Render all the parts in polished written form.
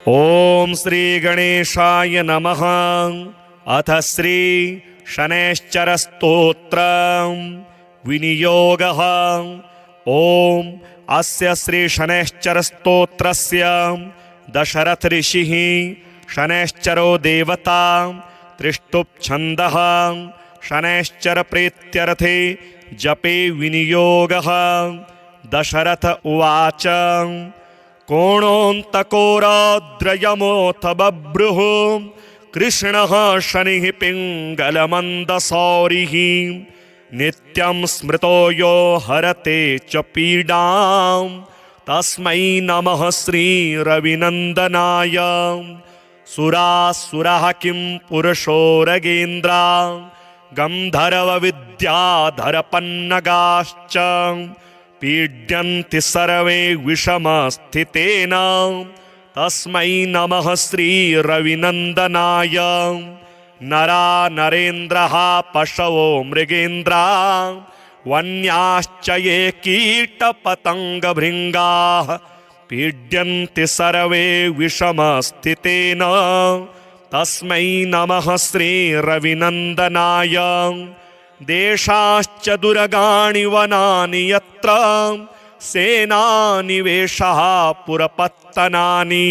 ओम श्री गणेशाय नमः। अथ श्री शनैश्चर स्तोत्र विनियोगः। ओम अस्य श्री शनैश्चर स्तोत्रस्य दशरथ ऋषिः शनैश्चरो देवता त्रिष्टुप् छन्दः शनैश्चर प्रीत्यर्थे जपे विनियोगः। दशरथ उवाच कोणोऽन्तकोराद्रयमोऽथ बभ्रुः कृष्णः शनिः पिङ्गलमन्दसौरिः नित्यं स्मृतो यो हरते च पीडां तस्मै नमः श्रीरविनन्दनाय। सुरासुरः किं पुरुषोरगेन्द्रा गन्धर्वविद्याधरपन्नगाश्च पीड्यन्ति सर्वे विषमस्थितेन तस्मै नमः श्रीरविनन्दनाय। नरा नरेन्द्रः पशवो मृगेन्द्रा वन्याश्च ये कीटपतङ्गभृङ्गाः पीड्यन्ति सर्वे विषमस्थितेन तस्मै नमः श्रीरविनन्दनाय। देशाश्च दुर्गाणि वनानि यत्र सेनानिवेशः पुरपत्तनानि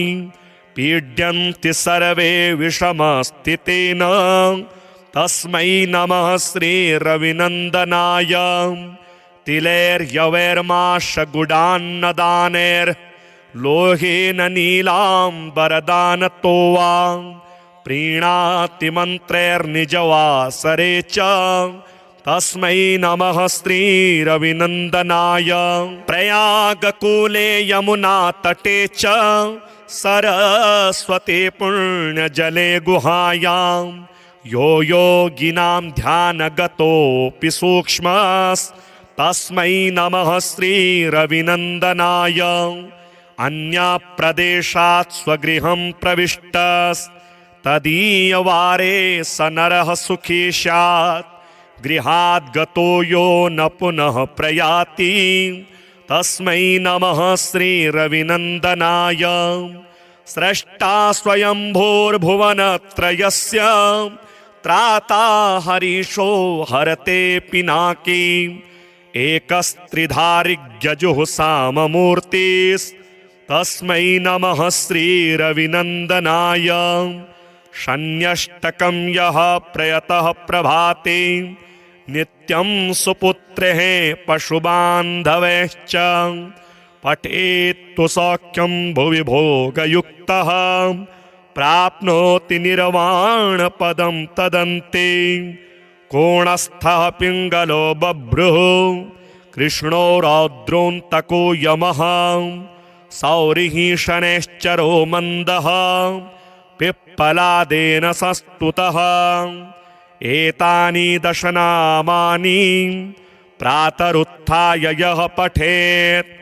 पीड्यन्ति सर्वे विषमस्थितेन तस्मै नमः श्रीरविनन्दनाय। तिलैर्यवैर्माशगुडान्नदानैर्लोहेन नीलाम्बरदानतो वा प्रीणाति मन्त्रैर्निजवासरे च तस्मै नमः श्रीरविनन्दनाय। प्रयागकूले यमुनातटे च सरस्वती पुण्यजले गुहायां यो योगिनां ध्यानगतोऽपि सूक्ष्मस्तस्मै नमः श्रीरविनन्दनाय। अन्यप्रदेशात् स्वगृहं प्रविष्टस्तदीयवारे स नरः सुखी स्यात् गृहाद् गतो यो न पुनः प्रयाति तस्मै नमः श्रीरविनन्दनाय। स्रष्टा स्वयंभूर्भुवनत्रयस्य त्राता हरीशो हरते पिनाकी एकस्त्रिधारिग्यजुः साममूर्तिस्तस्मै नमः श्रीरविनन्दनाय। शन्यष्टकं यः प्रयतः प्रभाते नित्यं सुपुत्रेः पशुबान्धवैश्च पठेत्तु सौख्यं भुवि भोगयुक्तः प्राप्नोति निर्वाणपदं तदन्ते। कोणस्थः पिङ्गलो बभ्रुः कृष्णो रौद्रोऽन्तको यमः सौरिः शनैश्चरो मन्दः पिप्पलादेन संस्तुतः। एतानि दशनामानि प्रातरुत्थाय यः पठेत्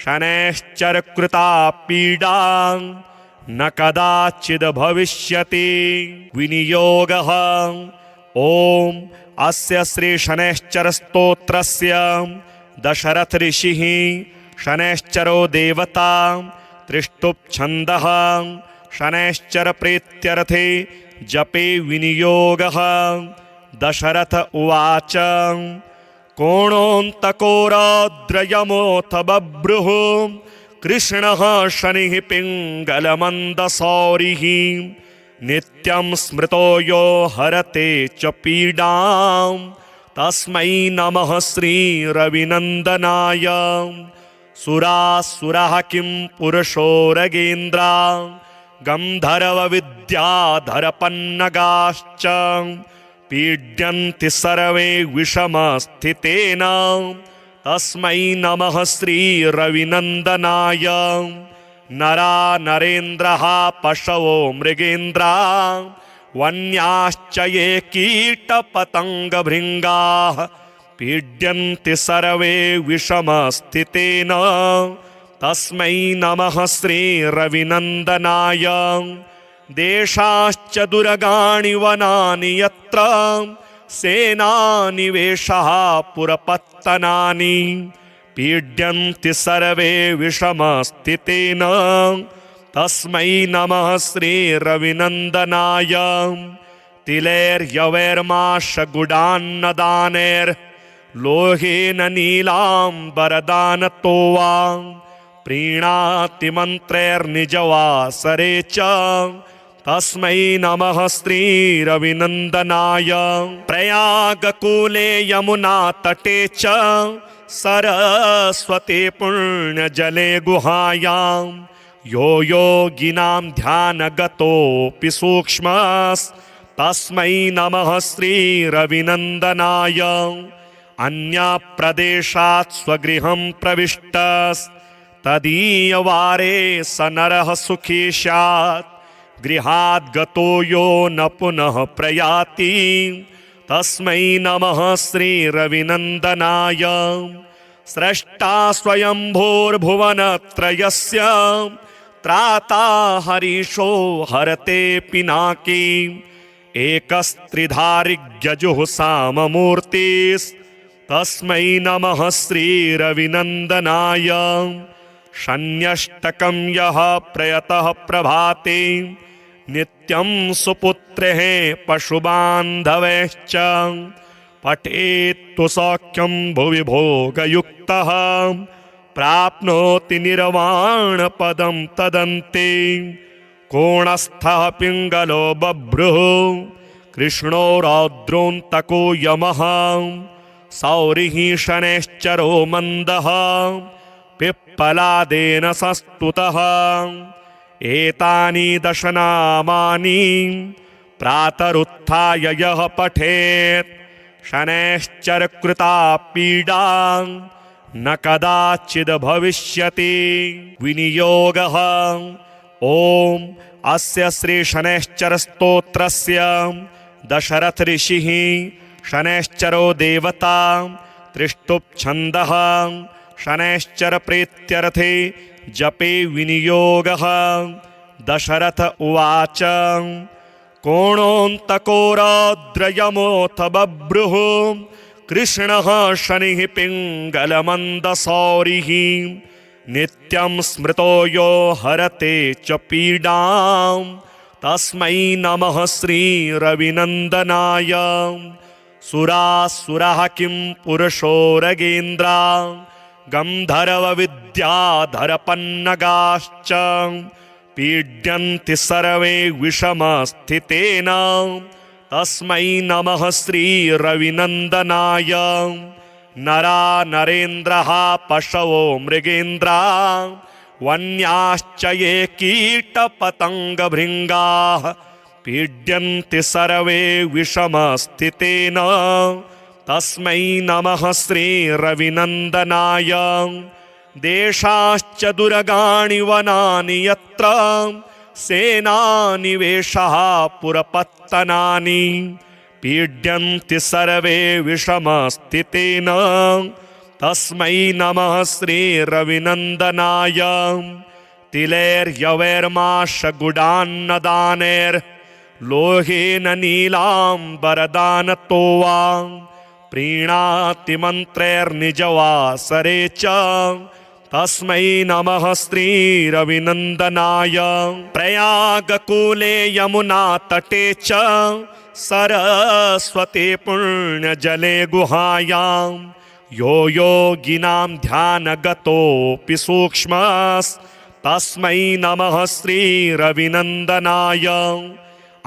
शनैश्चरकृता पीडा न कदाचिद् भविष्यति। विनियोगः। ओम अस्य श्री शनैश्चर स्तोत्रस्य दशरथ ऋषिः शनैश्चरो देवता त्रिष्टुप् छन्दः शनैश्चर प्रीत्यर्थे जपे विनियोगः। दशरथ उवाच कोणोऽन्तकोराद्रयमोऽथ बभ्रुः कृष्णः शनिः पिङ्गलमन्दसौरिः नित्यं स्मृतो यो हरते च पीडां तस्मै नमः श्रीरविनन्दनाय। सुरासुरः किं पुरुषोरगेन्द्रा गन्धर्वविद्याधरपन्नगाश्च पीड्यन्ति सर्वे विषमस्थितेन तस्मै नमः श्रीरविनन्दनाय। नरा नरेन्द्रः पशवो मृगेन्द्रा वन्याश्च ये कीटपतङ्गभृङ्गाः पीड्यन्ति सर्वे विषमस्थितेन तस्मै नमः श्रीरविनन्दनाय। देशाश्च दुर्गाणि वनानि यत्र सेनानिवेशः पुरपत्तनानि पीड्यन्ति सर्वे विषमस्थितेन तस्मै नमः श्रीरविनन्दनाय तिलैर्यवैर्माशगुडान्नदानैर्लोहेन नीलाम्बरदानतो वा प्रीणाति मन्त्रैर्निजवासरे च तस्मै नमः श्रीरविनन्दनाय प्रयागकूले यमुनातटे च सरस्वती पुण्यजले गुहायां यो योगिनां ध्यानगतोऽपि सूक्ष्मस्तस्मै नमः श्रीरविनन्दनाय अन्यप्रदेशात् स्वगृहं प्रविष्टस्तदीयवारे स नरः सुखी स्यात् गृहाद् गतो यो न पुनः प्रयाति तस्मै नमः श्रीरविनन्दनाय स्रष्टा स्वयंभूर्भुवनत्रयस्य त्राता हरीशो हरते पिनाकी एकस्त्रिधारिग्यजुः साममूर्तिस्तस्मै नमः श्रीरविनन्दनाय शन्यष्टकं यः प्रयतः प्रभाते नित्यं सुपुत्रेः पशुबान्धवैश्च पठेत्तु सौख्यं भुवि भोगयुक्तः प्राप्नोति निर्वाणपदं तदन्ते कोणस्थः पिङ्गलो बभ्रुः कृष्णो रौद्रोऽन्तको यमः सौरिः शनैश्चरो मन्दः पिप्पलादेन संस्तुतः एतानि दशनामानि प्रातरुत्थाय यः पठेत् शनैश्चरकृता पीडा न कदाचिद् भविष्यति विनियोगः ॐ अस्य श्री शनैश्चर स्तोत्रस्य दशरथ ऋषिः शनैश्चरो देवता त्रिष्टुप् छन्दः शनैश्चर प्रीत्यर्थे जपे विनियोगः दशरथ उवाच कोणोऽन्तको रौद्रयमोऽथ बभ्रुः कृष्णः शनिः पिङ्गलमन्दसौरिः नित्यं स्मृतो यो हरते च पीडां तस्मै नमः श्रीरविनन्दनाय सुरासुरः किं पुरुषो रगेन्द्रा गन्धर्वविद्याधरपन्नगाश्च पीड्यन्ति सर्वे विषमस्थितेन तस्मै नमः श्रीरविनन्दनाय नरा नरेन्द्रः पशवो मृगेन्द्रा वन्याश्च ये कीटपतङ्गभृङ्गाः पीड्यन्ति सर्वे विषमस्थितेन तस्मै नमः श्रीरविनन्दनाय देशाश्च दुर्गाणि वनानि यत्र सेनानिवेशः पुरपत्तनानि पीड्यन्ति सर्वे विषमस्थितेन तस्मै नमः श्रीरविनन्दनाय तिलैर्यवैर्माशगुडान्नदानैर्लोहेन नीलाम्बरदानतो वा प्रीणाति मन्त्रैर्निजवासरे च तस्मै नमः श्रीरविनन्दनाय प्रयागकूले यमुनातटे च सरस्वती पुण्यजले गुहायां यो योगिनां ध्यानगतोऽपि सूक्ष्मस्तस्मै नमः श्रीरविनन्दनाय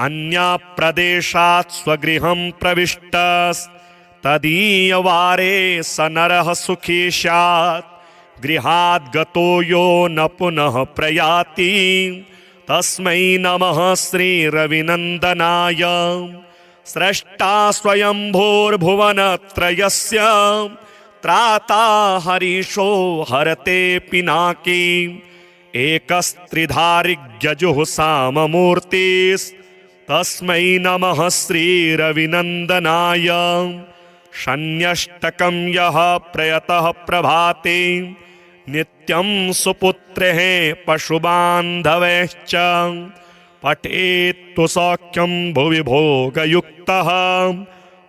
अन्यप्रदेशात् स्वगृहं प्रविष्टस्तदीयवारे स नरः सुखी स्यात् गृहाद् गतो यो न पुनः प्रयाति तस्मै नमः श्रीरविनन्दनाय स्रष्टा स्वयंभूर्भुवनत्रयस्य त्राता हरीशो हरते पिनाकी एकस्त्रिधारिग्यजुः साममूर्तिस्तस्मै नमः श्रीरविनन्दनाय शन्यष्टकं यः प्रयतः प्रभाते नित्यं सुपुत्रेः पशुबान्धवैश्च पठेत्तु सौख्यं भुवि भोगयुक्तः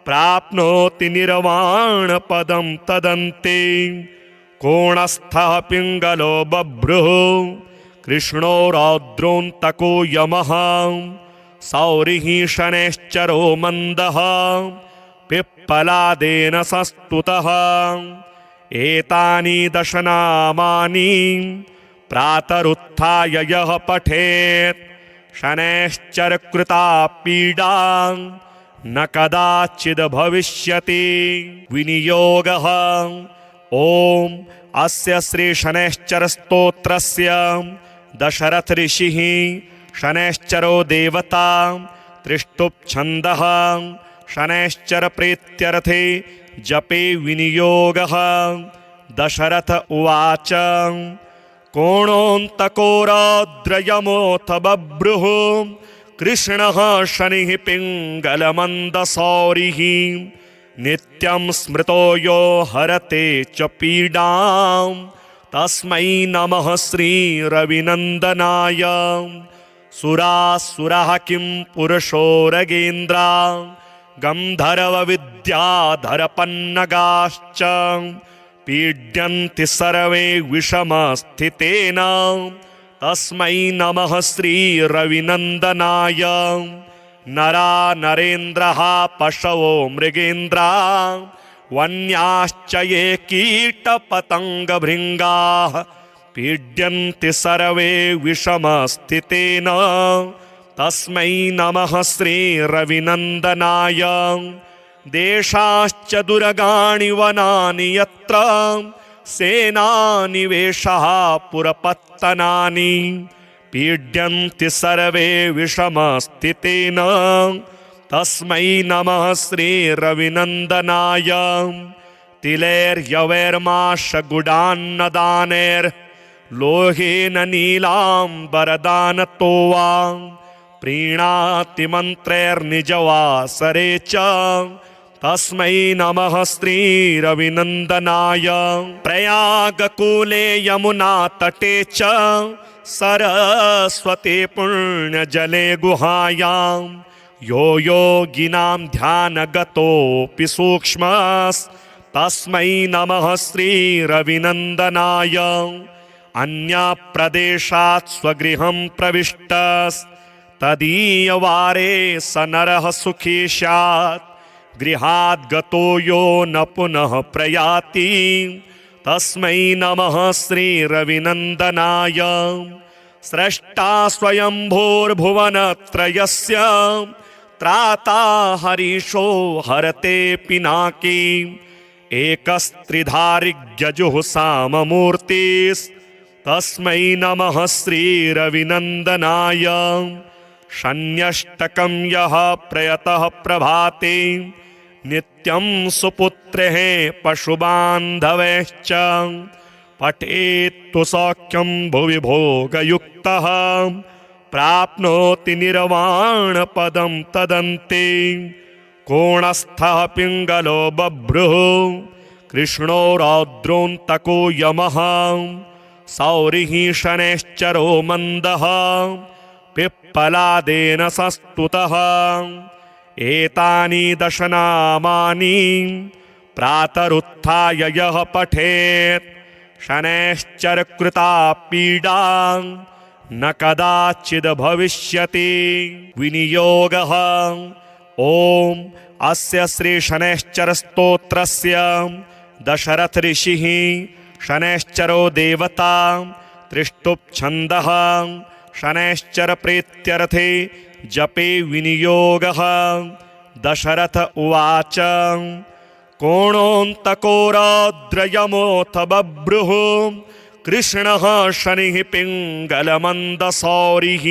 प्राप्नोति निर्वाणपदं तदन्ते कोणस्थः पिङ्गलो बभ्रुः कृष्णो रौद्रोऽन्तको यमः सौरिः शनैश्चरो मन्दः पिप्पलादेन संस्तुतः एतानि दशनामानि प्रातरुत्थाय यः पठेत् शनैश्चरकृता पीडा न कदाचिद् भविष्यति। विनियोगः। ॐ अस्य श्री शनैश्चर स्तोत्रस्य दशरथ ऋषिः शनैश्चरो देवता त्रिष्टुप् शनैश्चर प्रीत्यर्थे जपे विनियोगः। दशरथ उवाच कोणोऽन्तको रौद्रयमोऽथ बभ्रुः कृष्णः शनिः पिङ्गलमन्दसौरिः नित्यं स्मृतो यो हरते च पीडां तस्मै नमः श्रीरविनन्दनाय। सुरासुरः किं पुरुषोरगेन्द्रा गन्धर्वविद्याधरपन्नगाश्च पीड्यन्ति सर्वे विषमस्थितेन तस्मै नमः श्रीरविनन्दनाय। नरा नरेन्द्रः पशवो मृगेन्द्रा वन्याश्च ये कीटपतङ्गभृङ्गाः पीड्यन्ति सर्वे विषमस्थितेन तस्मै नमः श्रीरविनन्दनाय। देशाश्च दुर्गाणि वनानि यत्र सेनानिवेशः पुरपत्तनानि पीड्यन्ति सर्वे विषमस्थितेन तस्मै नमः श्रीरविनन्दनाय। तिलैर्यवैर्माशगुडान्नदानैर्लोहेन नीलाम्बरदानतो वा प्रीणाति मन्त्रैर्निजवासरे च तस्मै नमः श्रीरविनन्दनाय। प्रयागकूले यमुनातटे च सरस्वती पुण्यजले गुहायां यो योगिनां ध्यानगतोऽपि सूक्ष्मस्तस्मै नमः श्रीरविनन्दनाय। अन्यप्रदेशात् स्वगृहं प्रविष्टस्तदीयवारे स नरः सुखी स्यात् गृहाद् गतो यो न पुनः प्रयाति तस्मै नमः श्रीरविनन्दनाय। स्रष्टा स्वयंभूर्भुवनत्रयस्य त्राता हरीशो हरते पिनाकी एकस्त्रिधारिग्यजुः साममूर्तिस्तस्मै नमः श्रीरविनन्दनाय। शन्यष्टकं यः प्रयतः प्रभाते नित्यं सुपुत्रेः पशुबान्धवैश्च पठेत्तु सौख्यं भुवि भोगयुक्तः प्राप्नोति निर्वाणपदं तदन्ते। कोणस्थः पिङ्गलो बभ्रुः कृष्णो रौद्रोऽन्तको यमः सौरिः शनैश्चरो मन्दः पिप्पलादेन संस्तुतः एतानि दशनामानि प्रातरुत्थाय यः पठेत् शनैश्चरकृता पीडा न कदाचिद् भविष्यति। विनियोगः। ॐ अस्य श्री शनैश्चर स्तोत्रस्य दशरथ ऋषिः शनैश्चरो देवता त्रिष्टुप् शनैश्चर प्रीत्यर्थे जपे विनियोगः। दशरथ उवाच कोणोऽन्तको रौद्रयमोऽथ बभ्रुः कृष्णः शनिः पिङ्गलमन्दसौरिः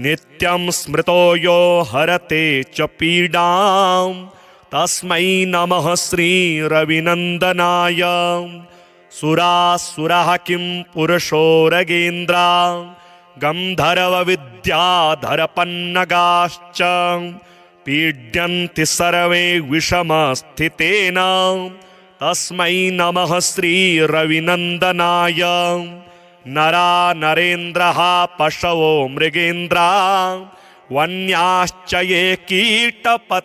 नित्यं स्मृतो यो हरते च पीडां तस्मै नमः श्रीरविनन्दनाय। सुरासुरः किं पुरुषोरगेन्द्रा गन्धर्वविद्याधरपन्नगाश्च पीड्यन्ति सर्वे विषमस्थितेन तस्मै नमः श्रीरविनन्दनाय। नरा नरेन्द्रः पशवो मृगेन्द्रा वन्याश्च ये कीटपतङ्गभृङ्गाः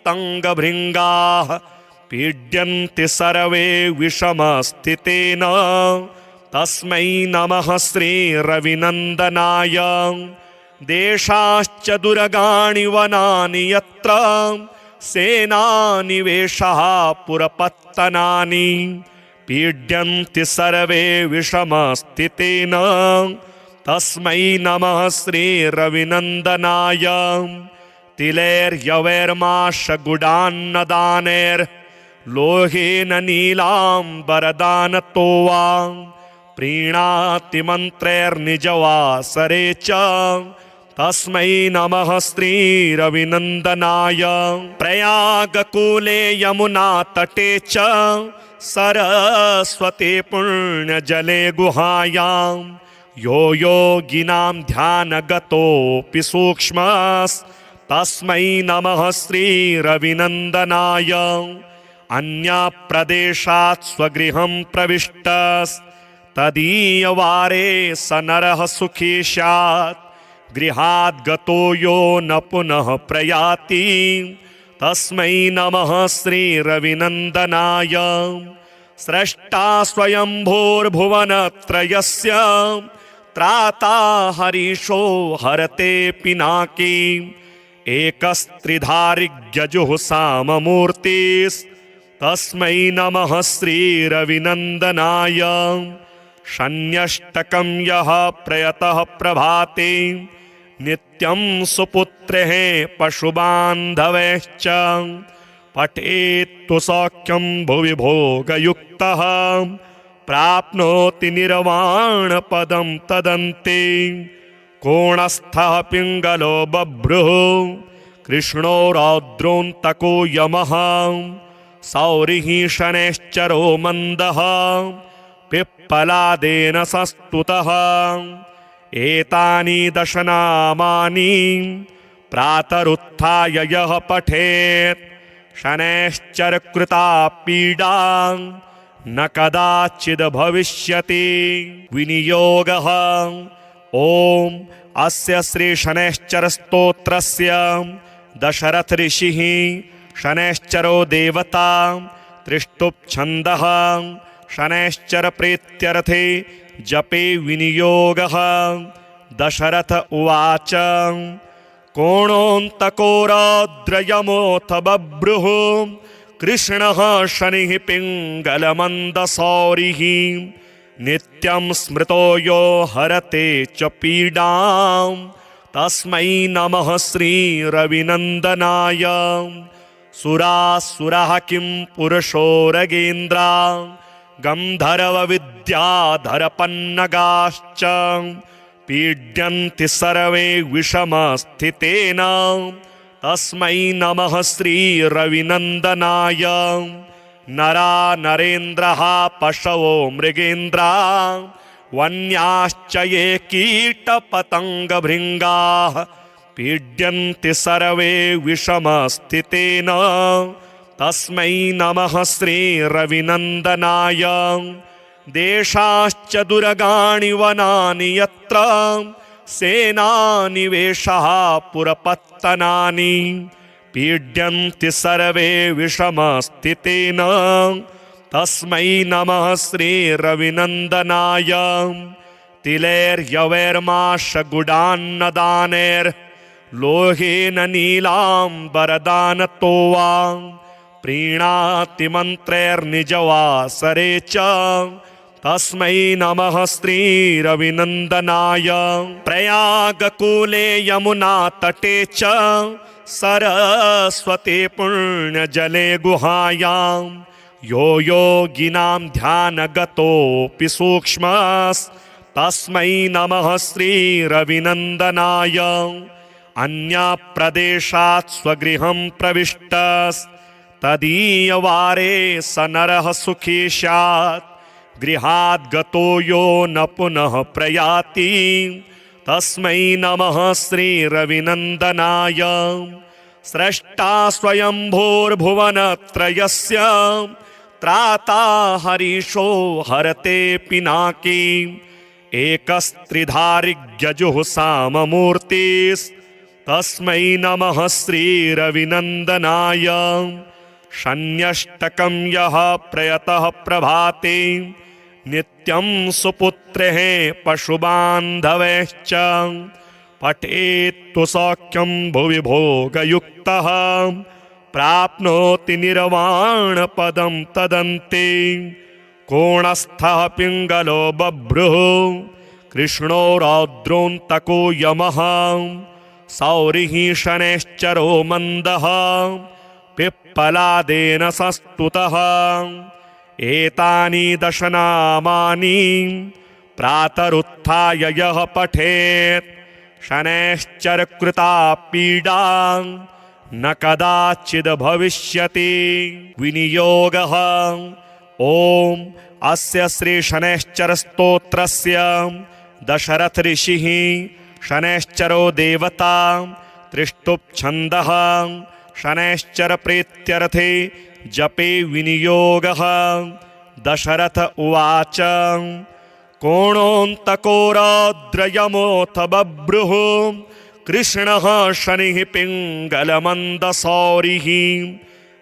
पीड्यन्ति सर्वे विषमस्थितेन तस्मै नमः श्रीरविनन्दनाय। देशाश्च दुर्गाणि वनानि यत्र सेनानिवेशः पुरपत्तनानि पीड्यन्ति सर्वे विषमस्थितेन तस्मै नमः श्रीरविनन्दनाय। तिलैर्यवैर्माशगुडान्नदानैर्लोहेन नीलाम्बरदानतो वा प्रीणाति मन्त्रैर्निजवासरे च तस्मै नमः श्रीरविनन्दनाय। प्रयागकूले यमुनातटे च सरस्वती पुण्यजले गुहायां यो योगिनां ध्यानगतोऽपि सूक्ष्मस्तस्मै नमः श्रीरविनन्दनाय। अन्यप्रदेशात् स्वगृहं प्रविष्टस्तदीयवारे स नरः सुखी स्यात् गृहाद् गतो यो न पुनः प्रयाति तस्मै नमः श्रीरविनन्दनाय। स्रष्टा स्वयंभूर्भुवनत्रयस्य त्राता हरीशो हरते पिनाकी एकस्त्रिधारिग्यजुः साममूर्तिस्तस्मै नमः श्रीरविनन्दनाय। शन्यष्टकं यः प्रयतः प्रभाते नित्यं सुपुत्रेः पशुबान्धवैश्च पठेत्तु सौख्यं भुवि भोगयुक्तः प्राप्नोति निर्वाणपदं तदन्ते। कोणस्थः पिङ्गलो बभ्रुः कृष्णो रौद्रोऽन्तको यमः सौरिः शनैश्चरो मन्दः पिप्पलादेन संस्तुतः। एतानि दशनामानि प्रातरुत्थाय यः पठेत् शनैश्चरकृता पीडा न कदाचिद् भविष्यति। विनियोगः। ॐ अस्य श्री शनैश्चर स्तोत्रस्य दशरथ ऋषिः शनैश्चरो देवता त्रिष्टुप् छन्दः शनैश्चर प्रीत्यर्थे जपे विनियोगः। दशरथ उवाच कोणोऽन्तको रौद्रयमोऽथ बभ्रुः कृष्णः शनिः पिङ्गलमन्दसौरिः नित्यं स्मृतो यो हरते च पीडां तस्मै नमः श्रीरविनन्दनाय। सुरासुरः किं पुरुषो रगेन्द्रा गन्धर्वविद्याधरपन्नगाश्च पीड्यन्ति सर्वे विषमस्थितेन तस्मै नमः श्रीरविनन्दनाय। नरा नरेन्द्रः पशवो मृगेन्द्रा वन्याश्च ये कीटपतङ्गभृङ्गाः पीड्यन्ति सर्वे विषमस्थितेन तस्मै नमः श्रीरविनन्दनाय। देशाश्च दुर्गाणि वनानि यत्र सेनानिवेशः पुरपत्तनानि पीड्यन्ति सर्वे विषमस्थितेन तस्मै नमः श्रीरविनन्दनाय। तिलैर्यवैर्माशगुडान्नदानैर्लोहेन नीलाम्बरदानतो वा प्रीणाति मन्त्रैर्निजवासरे च तस्मै नमः श्रीरविनन्दनाय। प्रयागकूले यमुनातटे च सरस्वती पुण्यजले गुहायां यो योगिनां ध्यानगतोऽपि सूक्ष्मस्तस्मै नमः श्रीरविनन्दनाय। अन्यप्रदेशात् स्वगृहं प्रविष्टस्तदीयवारे स नरः सुखी स्यात् गृहाद् गतो यो न पुनः प्रयाति तस्मै नमः श्रीरविनन्दनाय। स्रष्टा स्वयंभूर्भुवनत्रयस्य त्राता हरीशो हरते पिनाकी एकस्त्रिधारिग्यजुः साममूर्तिस्तस्मै नमः श्रीरविनन्दनाय। शन्यष्टकं यः प्रयतः प्रभाते नित्यं सुपुत्रेः पशुबान्धवैश्च पठेत्तु सौख्यं भुवि भोगयुक्तः प्राप्नोति निर्वाणपदं तदन्ते कोणस्थः पिङ्गलो बभ्रुः कृष्णो रौद्रोऽन्तको यमः सौरिः शनैश्चरो मन्दः पिप्पलादेन संस्तुतः एतानि दशनामानि प्रातरुत्थाय यः पठेत् शनैश्चरकृता पीडा न कदाचिद् भविष्यति। विनियोगः। ॐ अस्य श्री शनैश्चर स्तोत्रस्य दशरथ ऋषिः शनैश्चरो देवता त्रिष्टुप् शनैश्चर प्रीत्यर्थे जपे विनियोगः। दशरथ उवाच कोणोऽन्तको रौद्रयमोऽथ बभ्रुः कृष्णः शनिः पिङ्गलमन्दसौरिः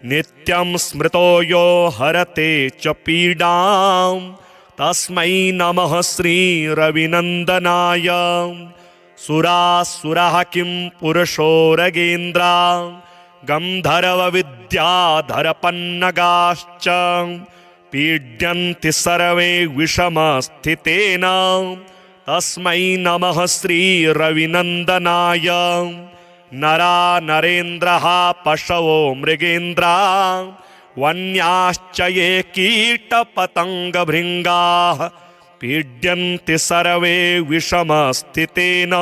नित्यं स्मृतो यो हरते च पीडां तस्मै नमः श्रीरविनन्दनाय। सुरासुरः किं पुरुषोरगेन्द्रा गन्धर्वविद्याधरपन्नगाश्च पीड्यन्ति सर्वे विषमस्थितेन तस्मै नमः श्रीरविनन्दनाय। नरा नरेन्द्रः पशवो मृगेन्द्रा वन्याश्च ये कीटपतङ्गभृङ्गाः पीड्यन्ति सर्वे विषमस्थितेन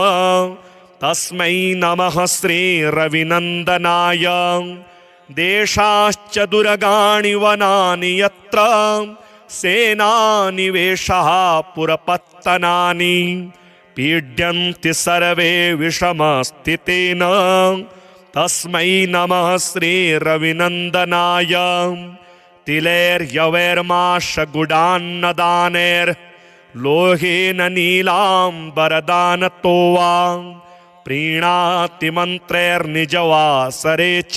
तस्मै नमः श्रीरविनन्दनाय। देशाश्च दुर्गाणि वनानि यत्र सेनानिवेशः पुरपत्तनानि पीड्यन्ति सर्वे विषमस्थितेन तस्मै नमः श्रीरविनन्दनाय। तिलैर्यवैर्माशगुडान्नदानैर्लोहेन नीलाम्बरदानतो वा प्रीणाति मन्त्रैर्निजवासरे च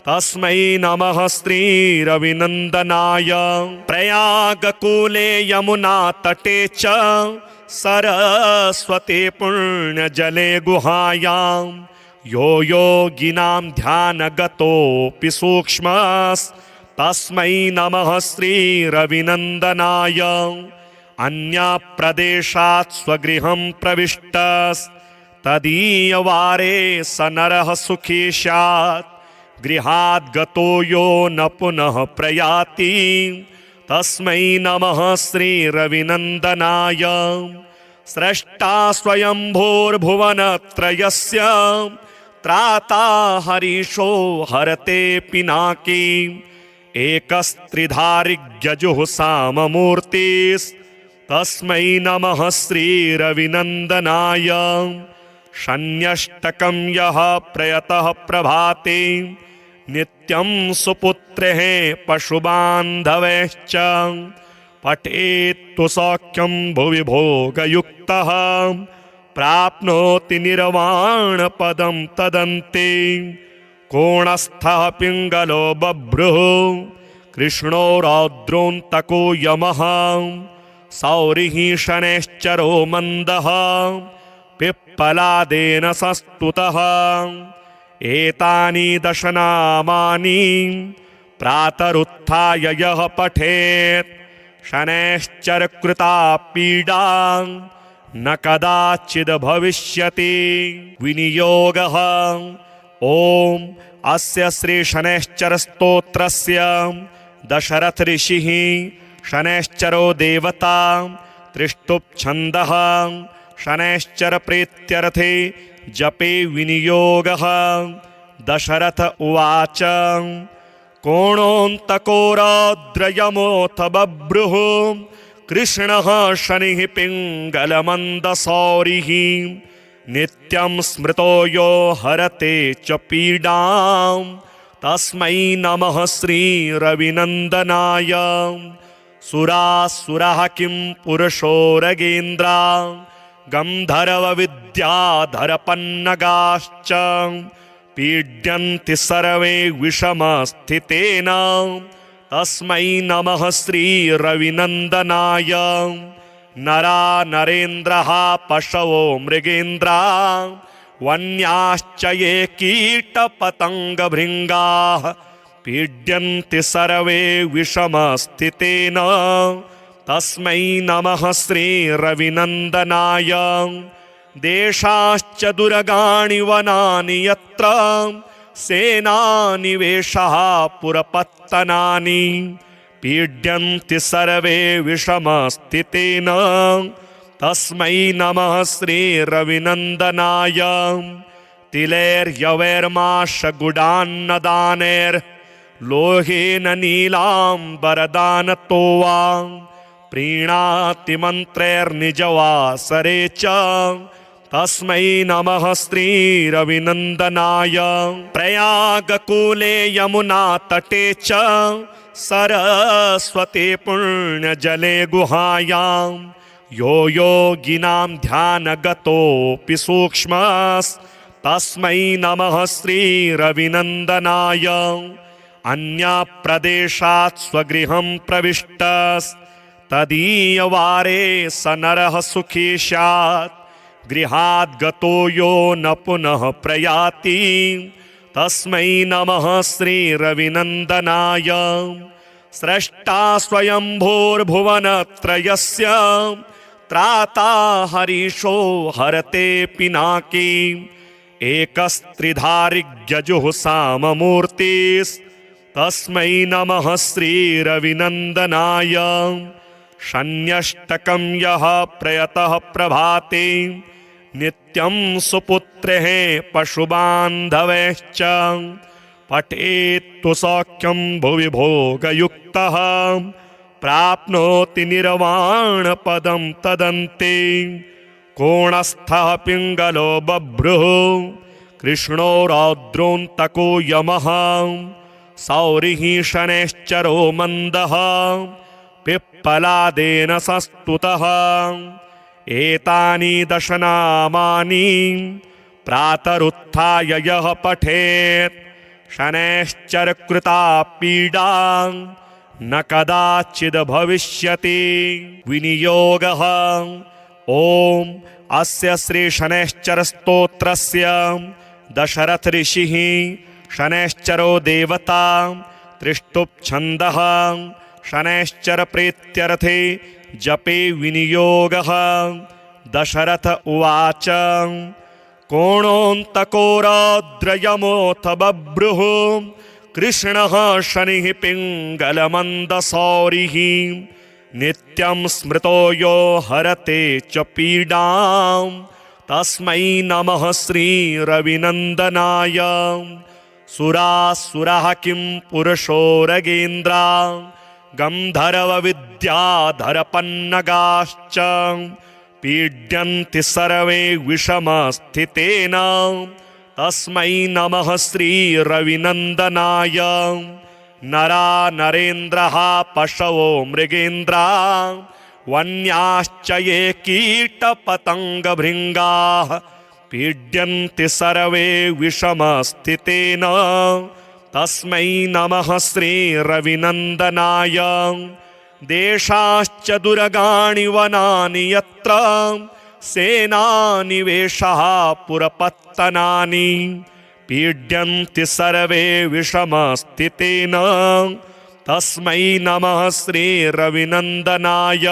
तस्मै नमः श्रीरविनन्दनाय। प्रयागकूले यमुना तटे च सरस्वती पुण्यजले गुहायां यो योगिनां ध्यानगतोऽपि सूक्ष्मस्तस्मै नमः श्रीरविनन्दनाय। अन्यप्रदेशात् स्वगृहं प्रविष्टस्तदीयवारे स नरः सुखी स्यात् गृहात् गतो यो न पुनः प्रयाति तस्मै नमः श्रीरविनन्दनाय। स्रष्टा स्वयंभूर्भुवनत्रयस्य त्राता हरीशो हरते पिनाकी एकस्त्रिधारिग्यजुः साममूर्तिस्तस्मै नमः श्रीरविनन्दनाय। शन्यष्टकं यः प्रयतः प्रभाते नित्यं सुपुत्रेः पशुबान्धवैश्च पठेत्तु सौख्यं भुवि भोगयुक्तः प्राप्नोति निर्वाणपदं तदन्ते कोणस्थः पिङ्गलो बभ्रुः कृष्णो रौद्रोऽन्तको यमः सौरिः शनैश्चरो मन्दः पिप्पलादेन संस्तुतः एतानि दशनामानि प्रातरुत्थाय यः पठेत् शनैश्चरकृता पीडा न कदाचिद् भविष्यति। विनियोगः। ॐ अस्य श्री शनैश्चर स्तोत्रस्य दशरथ ऋषिः शनैश्चरो देवता त्रिष्टुप् शनैश्चर प्रीत्यर्थे जपे विनियोगः। दशरथ उवाच कोणोऽन्तको रौद्रयमोऽथ बभ्रुः कृष्णः शनिः पिङ्गलमन्दसौरिः नित्यं स्मृतो यो हरते च पीडां तस्मै नमः श्रीरविनन्दनाय। सुरासुरः किं पुरुषोरगेन्द्रा गन्धर्वविद्याधरपन्नगाश्च पीड्यन्ति सर्वे विषमस्थितेन तस्मै नमः श्रीरविनन्दनाय। नरा नरेन्द्रः पशवो मृगेन्द्रा वन्याश्च ये कीटपतङ्गभृङ्गाः पीड्यन्ति सर्वे विषमस्थितेन तस्मै नमः श्रीरविनन्दनाय। देशाश्च दुर्गाणि वनानि यत्र सेनानिवेशः पुरपत्तनानि पीड्यन्ति सर्वे विषमस्थितेन तस्मै नमः श्रीरविनन्दनाय। तिलैर्यवैर्माशगुडान्नदानैर्लोहेन नीलाम्बरदानतो वा प्रीणाति मन्त्रैर्निजवासरे च तस्मै नमः श्रीरविनन्दनाय। प्रयागकूले यमुनातटे च सरस्वती पुण्यजले गुहायां यो योगिनां ध्यानगतोऽपि सूक्ष्मस्तस्मै नमः श्रीरविनन्दनाय। अन्यप्रदेशात् स्वगृहं प्रविष्टस्तदीयवारे स नरः सुखी स्यात् गृहाद् गतो यो न पुनः प्रयाति तस्मै नमः श्रीरविनन्दनाय। स्रष्टा स्वयंभूर्भुवनत्रयस्य त्राता हरीशो हरते पिनाकी एकस्त्रिधारिग्यजुः साममूर्तिस्तस्मै नमः श्रीरविनन्दनाय। शन्यष्टकं यः प्रयतः प्रभाते नित्यं सुपुत्रेः पशुबान्धवैश्च पठेत्तु सौख्यं भुवि भोगयुक्तः प्राप्नोति निर्वाणपदं तदन्ते। कोणस्थः पिङ्गलो बभ्रुः कृष्णो रौद्रोऽन्तको यमः सौरिः शनैश्चरो मन्दः पिप्पलादेन संस्तुतः। एतानि दशनामानि प्रातरुत्थाय यः पठेत् शनैश्चरकृता पीडा न कदाचिद् भविष्यति। विनियोगः ॐ अस्य श्री शनैश्चरस्तोत्रस्य दशरथ ऋषिः शनैश्चरो देवता त्रिष्टुप् शनैश्चर प्रीत्यर्थे जपे विनियोगः। दशरथ उवाच कोणोऽन्तको रौद्रयमोऽथ बभ्रुः कृष्णः शनिः पिङ्गलमन्दसौरिः नित्यं स्मृतो यो हरते च पीडां तस्मै नमः श्रीरविनन्दनाय। सुरासुरः किं पुरुषोरगेन्द्रा गन्धर्वविद्याधरपन्नगाश्च पीड्यन्ति सर्वे विषमस्थितेन तस्मै नमः श्रीरविनन्दनाय। नरा नरेन्द्रः पशवो मृगेन्द्रा वन्याश्च ये कीटपतङ्गभृङ्गाः पीड्यन्ति सर्वे विषमस्थितेन तस्मै नमः श्रीरविनन्दनाय। देशाश्च दुर्गाणि वनानि यत्र सेनानिवेशः पुरपत्तनानि पीड्यन्ति सर्वे विषमस्थितेन तस्मै नमः श्रीरविनन्दनाय।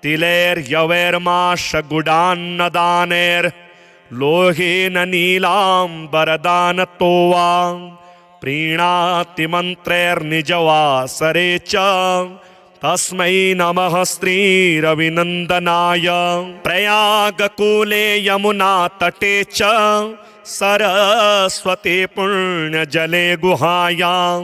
तिलैर्यवैर्माशगुडान्नदानैर्लोहेन नीलाम्बरदानतो वा प्रीणाति मन्त्रैर्निजवासरे च तस्मै नमः श्रीरविनन्दनाय। प्रयागकूले यमुनातटे च सरस्वती पुण्यजले गुहायां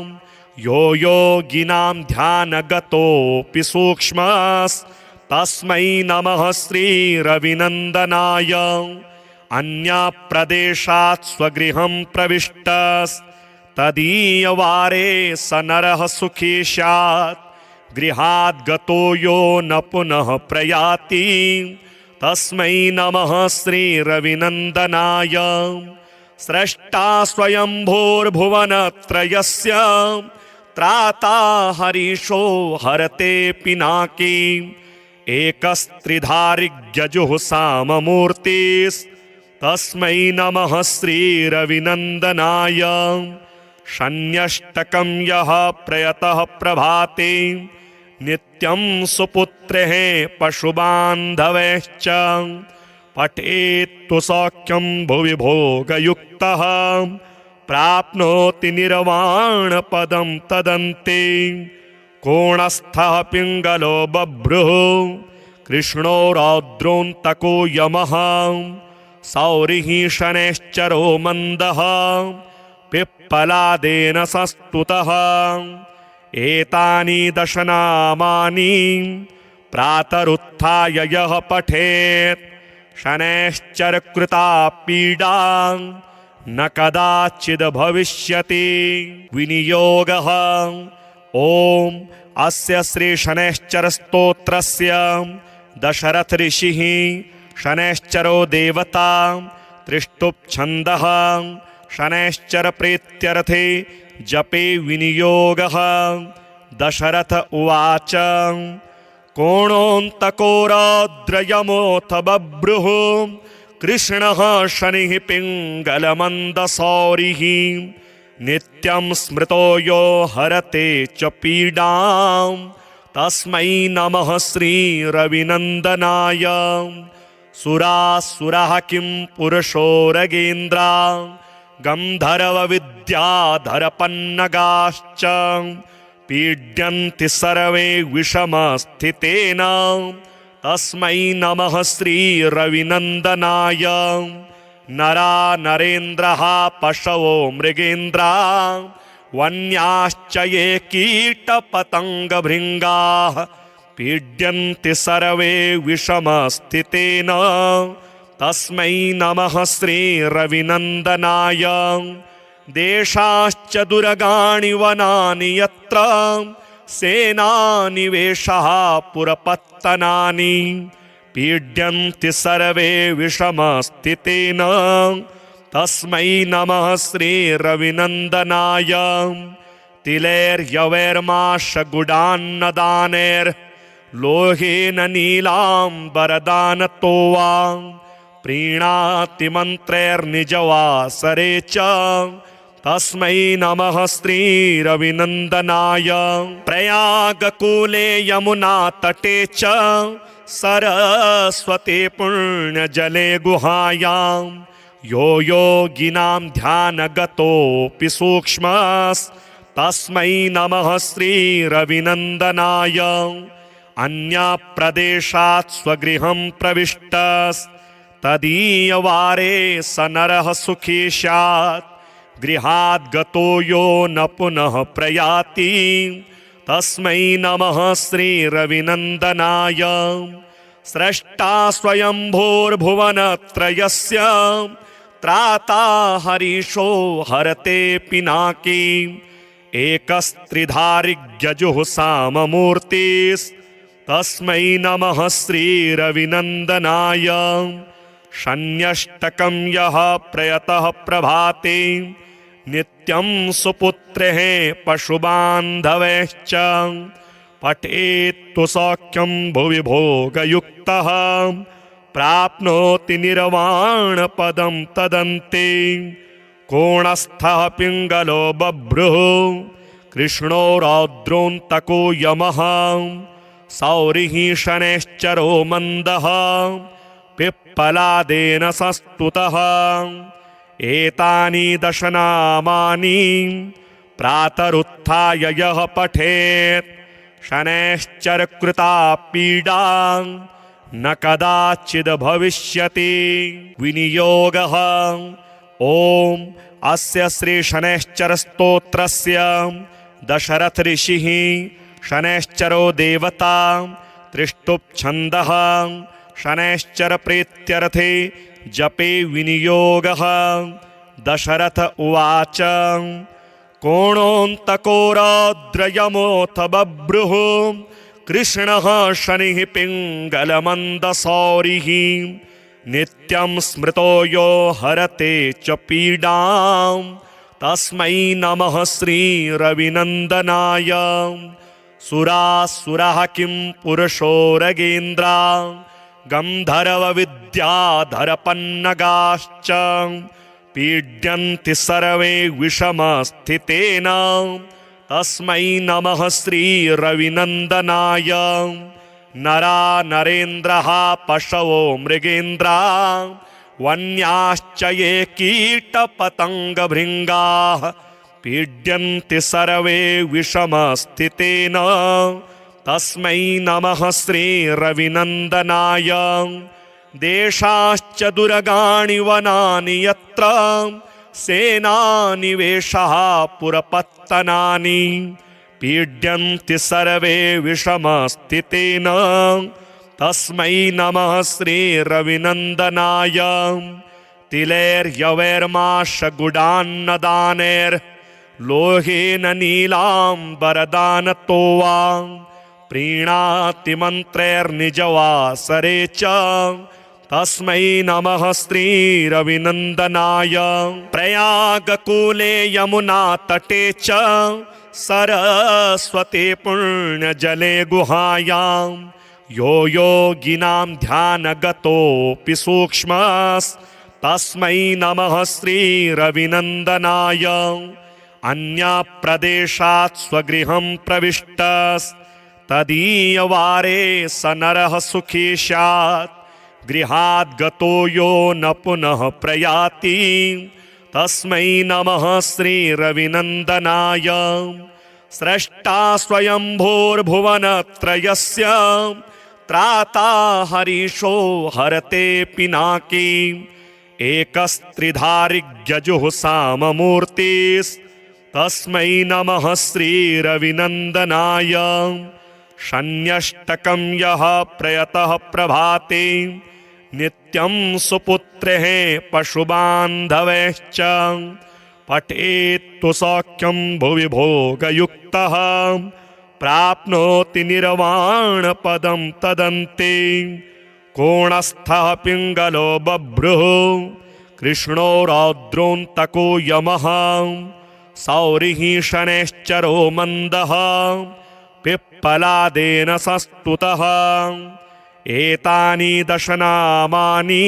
यो योगिनां ध्यानगतोऽपि सूक्ष्मस्तस्मै नमः श्रीरविनन्दनाय। अन्यप्रदेशात् स्वगृहं प्रविष्टस्तदीयवारे स नरः सुखी स्यात् गृहाद् गतो यो न पुनः प्रयाति तस्मै नमः श्रीरविनन्दनाय। स्रष्टा स्वयंभूर्भुवनत्रयस्य त्राता हरीशो हरते पिनाकी एकस्त्रिधारिग्यजुः साममूर्तिस्तस्मै नमः श्रीरविनन्दनाय शन्यष्टकं यः प्रयतः प्रभाते नित्यं सुपुत्रेः पशुबान्धवैश्च पठेत्तु सौख्यं भुवि भोगयुक्तः प्राप्नोति निर्वाणपदं तदन्ते कोणस्थः पिङ्गलो बभ्रुः कृष्णो रौद्रोऽन्तको यमः सौरिः शनैश्चरो मन्दः पिप्पलादेन संस्तुतः एतानि दशनामानि प्रातरुत्थाय यः पठेत् शनैश्चरकृता पीडा न कदाचिद् भविष्यति। विनियोगः ॐ अस्य श्री शनैश्चर स्तोत्रस्य दशरथ ऋषिः शनैश्चरो देवता त्रिष्टुप् छन्दः शनैश्चर प्रीत्यर्थे जपे विनियोगः। दशरथ उवाच कोणोऽन्तको रौद्रयमोऽथ बभ्रुः कृष्णः शनिः पिङ्गलमन्दसौरिः नित्यं स्मृतो यो हरते च पीडां तस्मै नमः श्रीरविनन्दनाय। सुरासुरः किं पुरुषो रगेन्द्रा गन्धर्वविद्याधरपन्नगाश्च पीड्यन्ति सर्वे विषमस्थितेन तस्मै नमः श्रीरविनन्दनाय। नरा नरेन्द्रः पशवो मृगेन्द्रा वन्याश्च ये कीटपतङ्गभृङ्गाः पीड्यन्ति सर्वे विषमस्थितेन तस्मै नमः श्रीरविनन्दनाय। देशाश्च दुर्गाणि वनानि यत्र सेनानिवेशः पुरपत्तनानि पीड्यन्ति सर्वे विषमस्थितेन तस्मै नमः श्रीरविनन्दनाय। तिलैर्यवैर्माशगुडान्नदानैर्लोहेन नीलाम्बरदानतो वा प्रीणाति मन्त्रैर्निजवासरे च तस्मै नमः श्रीरविनन्दनाय। प्रयागकूले यमुनातटे च सरस्वती पुण्यजले गुहायां यो योगिनां ध्यानगतोऽपि सूक्ष्मस्तस्मै नमः श्रीरविनन्दनाय। अन्यप्रदेशात् स्वगृहं प्रविष्टस्तदीयवारे स नरः सुखी स्यात् गृहाद् गतो यो न पुनः प्रयाति तस्मै नमः श्रीरविनन्दनाय। स्रष्टा स्वयंभूर्भुवनत्रयस्य त्राता हरीशो हरते पिनाकी एकस्त्रिधारिग्यजुः साममूर्तिस्तस्मै नमः श्रीरविनन्दनाय। शन्यष्टकं यः प्रयतः प्रभाते नित्यं सुपुत्रेः पशुबान्धवैश्च पठेत्तु सौख्यं भुवि भोगयुक्तः प्राप्नोति निर्वाणपदं तदन्ते कोणस्थः पिङ्गलो बभ्रुः कृष्णो रौद्रोऽन्तको यमः सौरिः शनैश्चरो मन्दः पिप्पलादेन संस्तुतः एतानि दशनामानि प्रातरुत्थाय यः पठेत् शनैश्चरकृता पीडा न कदाचिद् भविष्यति। विनियोगः ॐ अस्य श्री शनैश्चर स्तोत्रस्य दशरथ ऋषिः शनैश्चरो देवता त्रिष्टुप् छन्दः शनैश्चर प्रीत्यर्थे जपे विनियोगः। दशरथ उवाच कोणोऽन्तको रौद्रयमोऽथ बभ्रुः कृष्णः शनिः पिङ्गलमन्दसौरिः नित्यं स्मृतो यो हरते च पीडां तस्मै नमः श्रीरविनन्दनाय सुरासुरः किं पुरुषोरगेन्द्रा गन्धर्वविद्याधरपन्नगाश्च पीड्यन्ति सर्वे विषमस्थितेन तस्मै नमः श्रीरविनन्दनाय नरा नरेन्द्रः पशवो मृगेन्द्रा वन्याश्च ये कीटपतङ्गभृङ्गाः पीड्यन्ति सर्वे विषमस्थितेन तस्मै नमः श्रीरविनन्दनाय देशाश्च दुर्गाणि वनानि यत्र सेनानिवेशः पुरपत्तनानि पीड्यन्ति सर्वे विषमस्थितेन तस्मै नमः श्रीरविनन्दनाय तिलैर्यवैर्माशगुडान्नदानैर्लोहेन नीलाम्बरदानतो वा प्रीणाति मन्त्रैर्निजवासरे च तस्मै नमः श्रीरविनन्दनाय प्रयागकूले यमुनातटे च सरस्वती पुण्यजले गुहायां यो योगिनां ध्यानगतोऽपि सूक्ष्मस्तस्मै नमः श्रीरविनन्दनाय अन्यप्रदेशात् स्वगृहं प्रविष्टस्तदीयवारे स नरः सुखी स्यात् गृहात् गतो यो न पुनः प्रयाति तस्मै नमः श्रीरविनन्दनाय स्रष्टा स्वयंभूर्भुवनत्रयस्य त्राता हरीशो हरते पिनाकी एकस्त्रिधारिग्यजुः साममूर्तिस्तस्मै नमः श्रीरविनन्दनाय शन्यष्टकं यः प्रयतः प्रभाते नित्यं सुपुत्रेः पशुबान्धवैश्च पठेत्तु सौख्यं भुवि भोगयुक्तः प्राप्नोति निर्वाणपदं तदन्ते कोणस्थः पिङ्गलो बभ्रुः कृष्णो रौद्रोऽन्तको यमः सौरिः शनैश्चरो मन्दः पिप्पलादेन संस्तुतः एतानि दशनामानि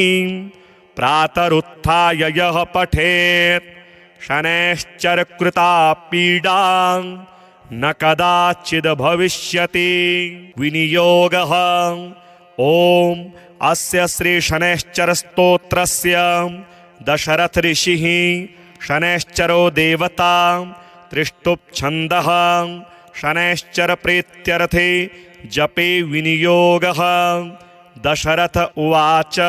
प्रातरुत्थाय यः पठेत् शनैश्चरकृता पीडा न कदाचिद् भविष्यति विनियोगः ॐ अस्य श्री शनैश्चर स्तोत्रस्य दशरथ ऋषिः शनैश्चरो देवता त्रिष्टुप् शनैश्चर प्रीत्यर्थे जपे विनियोगः दशरथ उवाच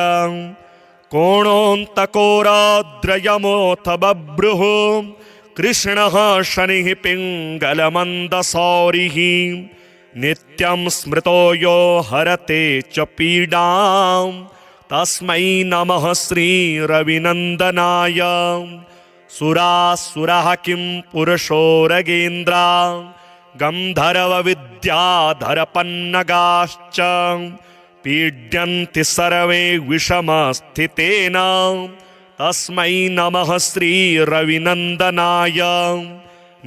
कोणोऽन्तको रौद्रयमोऽथ बभ्रुः कृष्णः शनिः पिङ्गलमन्दसौरिः नित्यं स्मृतो यो हरते च पीडां तस्मै नमः श्रीरविनन्दनाय सुरासुरः किं पुरुषोरगेन्द्रा गन्धर्वविद्याधरपन्नगाश्च पीड्यन्ति सर्वे विषमस्थितेन तस्मै नमः श्रीरविनन्दनाय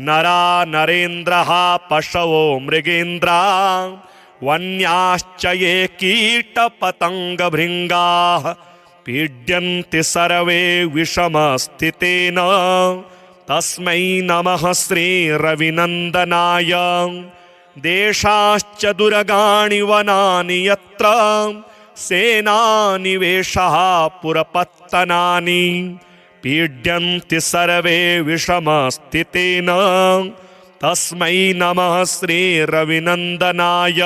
नरा नरेन्द्रः पशवो मृगेन्द्रा वन्याश्च ये कीटपतङ्गभृङ्गाः पीड्यन्ति सर्वे विषमस्थितेन तस्मै नमः श्रीरविनन्दनाय देशाश्च दुर्गाणि वनानि यत्र सेनानिवेशः पुरपत्तनानि पीड्यन्ति सर्वे विषमस्थितेन तस्मै नमः श्रीरविनन्दनाय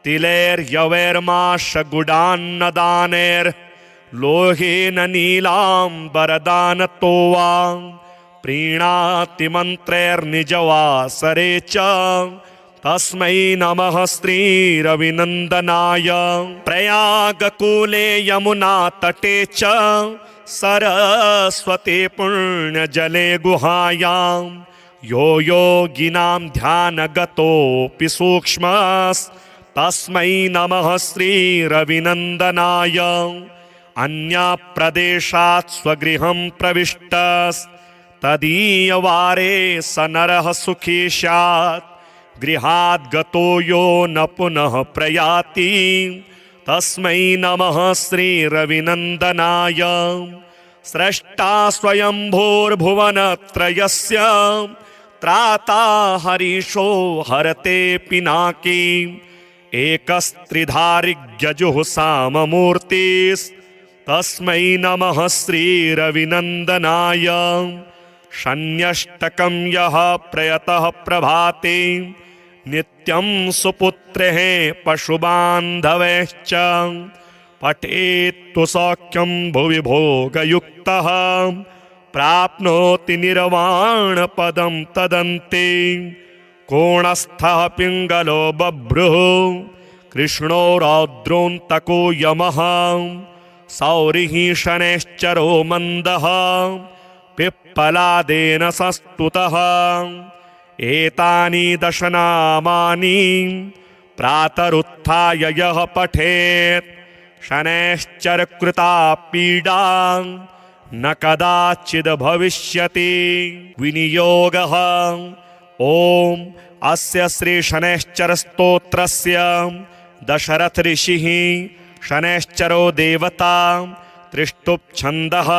तिलैर्यवैर्माशगुडान्नदानैर्लोहेन नीलाम्बरदानतो वा प्रीणाति मन्त्रैर्निजवासरे च तस्मै नमः श्रीरविनन्दनाय प्रयागकूले यमुनातटे च सरस्वती पुण्यजले गुहायां यो योगिनां ध्यानगतोऽपि सूक्ष्मस्तस्मै नमः श्रीरविनन्दनाय अन्यप्रदेशात् स्वगृहं प्रविष्टस्तदीयवारे तदीयवारे स नरः सुखी स्यात् गृहाद् गतो यो न पुनः प्रयाति तस्मै नमः श्रीरविनन्दनाय स्रष्टा स्वयंभूर्भुवनत्रयस्य त्राता हरीशो हरते पिनाकी एकस्त्रिधारिग्यजुः साममूर्तिस्तस्मै नमः श्रीरविनन्दनाय शन्यष्टकं यः प्रयतः प्रभाते नित्यं सुपुत्रेः पशुबान्धवैश्च पठेत्तु सौख्यं भुवि भोगयुक्तः प्राप्नोति निर्वाणपदं तदन्ते कोणस्थः पिङ्गलो बभ्रुः कृष्णो रौद्रोऽन्तको यमः सौरिः शनैश्चरो मन्दः पिप्पलादेन संस्तुतः एतानि दशनामानि प्रातरुत्थाय यः पठेत् शनैश्चरकृता पीडा न कदाचिद् भविष्यति विनियोगः ॐ अस्य श्री शनैश्चर स्तोत्रस्य दशरथ ऋषिः शनैश्चरो देवता त्रिष्टुप् छन्दः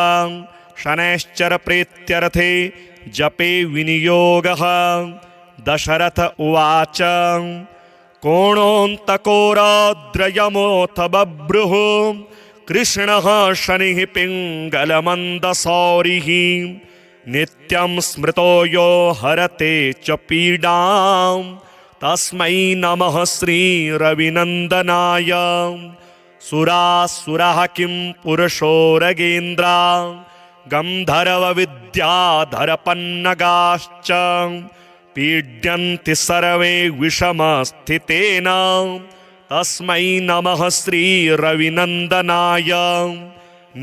शनैश्चर प्रीत्यर्थे जपे विनियोगः दशरथ उवाच कोणोऽन्तको रौद्रयमोऽथ बभ्रुः कृष्णः शनिः पिङ्गलमन्दसौरिः नित्यं स्मृतो यो हरते च पीडां तस्मै नमः श्रीरविनन्दनाय सुरासुरः किं पुरुषो रगेन्द्रा गन्धर्वविद्याधरपन्नगाश्च पीड्यन्ति सर्वे विषमस्थितेन तस्मै नमः श्रीरविनन्दनाय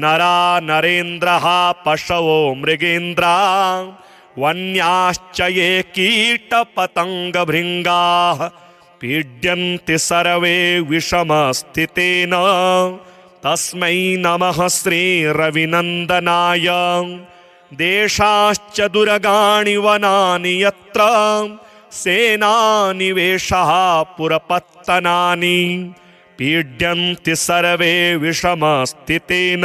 नरा नरेन्द्रः पशवो मृगेन्द्रा वन्याश्च ये कीटपतङ्गभृङ्गाः पीड्यन्ति सर्वे विषमस्थितेन तस्मै नमः श्रीरविनन्दनाय देशाश्च दुर्गाणि वनानि यत्र सेनानिवेशः पुरपत्तनानि पीड्यन्ति सर्वे विषमस्थितेन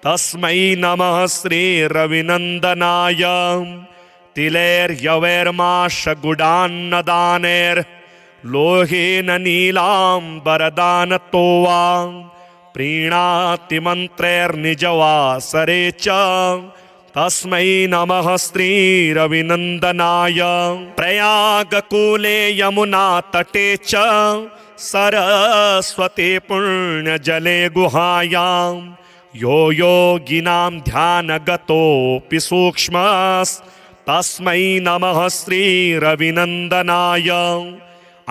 तस्मै नमः श्रीरविनन्दनाय तिलैर्यवैर्माशगुडान्नदानैर्लोहेन नीलाम्बरदानतो वा प्रीणाति मन्त्रैर्निजवासरे च तस्मै नमः श्रीरविनन्दनाय प्रयागकूले यमुनातटे च सरस्वती पुण्यजले गुहायां यो योगिनां ध्यानगतोऽपि सूक्ष्मस्तस्मै नमः श्रीरविनन्दनाय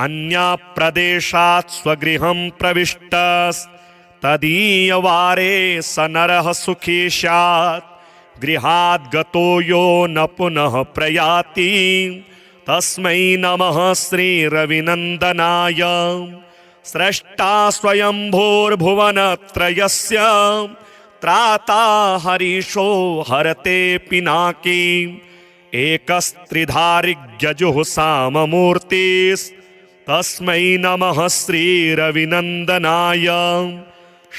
अन्यप्रदेशात् स्वगृहं प्रविष्टस्तदीयवारे स नरः सुखी स्यात् गृहाद् गतो यो न पुनः प्रयाति तस्मै नमः श्रीरविनन्दनाय स्रष्टा स्वयंभूर्भुवनत्रयस्य त्राता हरीशो हरते पिनाकी एकस्त्रिधारिग्यजुः साममूर्तिस्तस्मै नमः श्रीरविनन्दनाय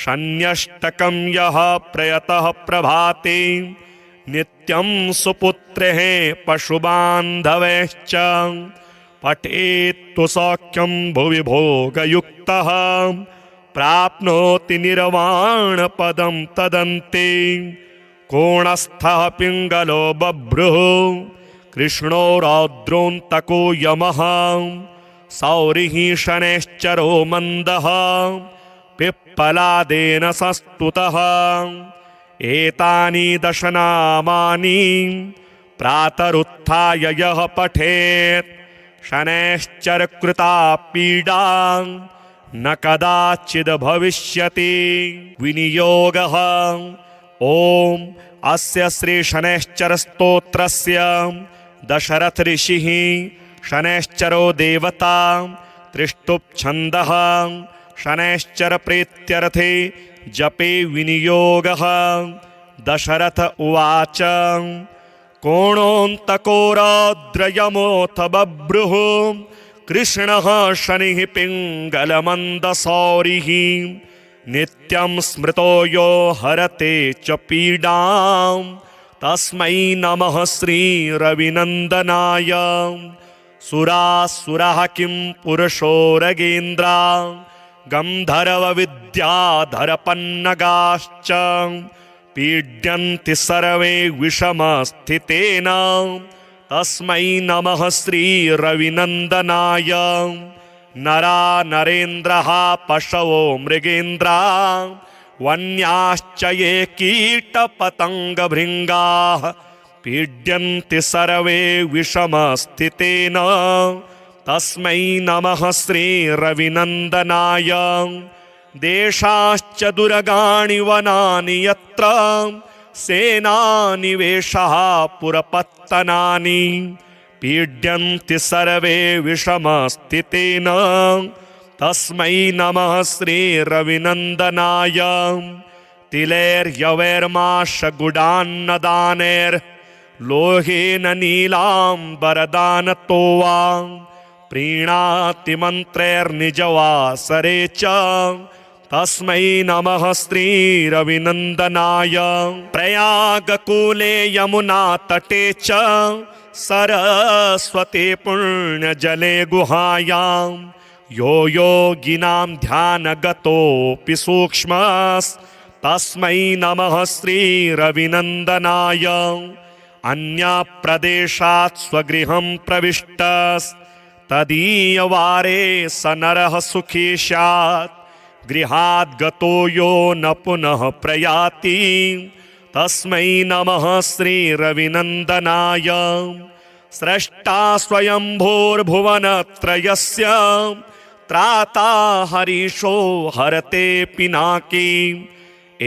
शन्यष्टकं यः प्रयतः प्रभाते नित्यं सुपुत्रेः पशुबान्धवैश्च पठेत्तु सौख्यं भुवि भोगयुक्तः प्राप्नोति निर्वाणपदं तदन्ते कोणस्थः पिङ्गलो बभ्रुः कृष्णो रौद्रोऽन्तको यमः सौरिः शनैश्चरो मन्दः पिप्पलादेन संस्तुतः एतानि दशनामानि प्रातरुत्थाय यः पठेत् शनैश्चरकृता पीडा न कदाचिद् भविष्यति विनियोगः ॐ अस्य श्री शनैश्चर स्तोत्रस्य दशरथ ऋषिः शनैश्चरो देवता त्रिष्टुप् छन्दः शनैश्चर प्रीत्यर्थे जपे विनियोगः दशरथ उवाच कोणोऽन्तकोराद्रयमोऽथ बभ्रुः कृष्णः शनिः पिङ्गलमन्दसौरिः नित्यं स्मृतो यो हरते च पीडां तस्मै नमः श्रीरविनन्दनाय। सुरासुरः किं पुरुषोरगेन्द्रा गन्धर्वविद्याधरपन्नगाश्च पीड्यन्ति सर्वे विषमस्थितेन तस्मै नमः श्रीरविनन्दनाय। नरा नरेन्द्रः पशवो मृगेन्द्रा वन्याश्च ये कीटपतङ्गभृङ्गाः पीड्यन्ति सर्वे विषमस्थितेन तस्मै नमः श्रीरविनन्दनाय। देशाश्च दुर्गाणि वनानि यत्र सेनानिवेशः पुरपत्तनानि पीड्यन्ति सर्वे विषमस्थितेन तस्मै नमः श्रीरविनन्दनाय। तिलैर्यवैर्माशगुडान्नदानैर्लोहेन नीलाम्बरदानतो वा प्रीणाति मन्त्रैर्निजवासरे च तस्मै नमः श्रीरविनन्दनाय। प्रयागकूले यमुनातटे च सरस्वती पुण्यजले गुहायां यो योगिनां ध्यानगतोऽपि सूक्ष्मस्तस्मै नमः श्रीरविनन्दनाय। अन्यप्रदेशात् स्वगृहं प्रविष्टस्तदीयवारे स नरः सुखी स्यात् गृहाद् गतो यो न पुनः प्रयाति तस्मै नमः श्रीरविनन्दनाय। स्रष्टा स्वयंभूर्भुवनत्रयस्य त्राता हरीशो हरते पिनाकी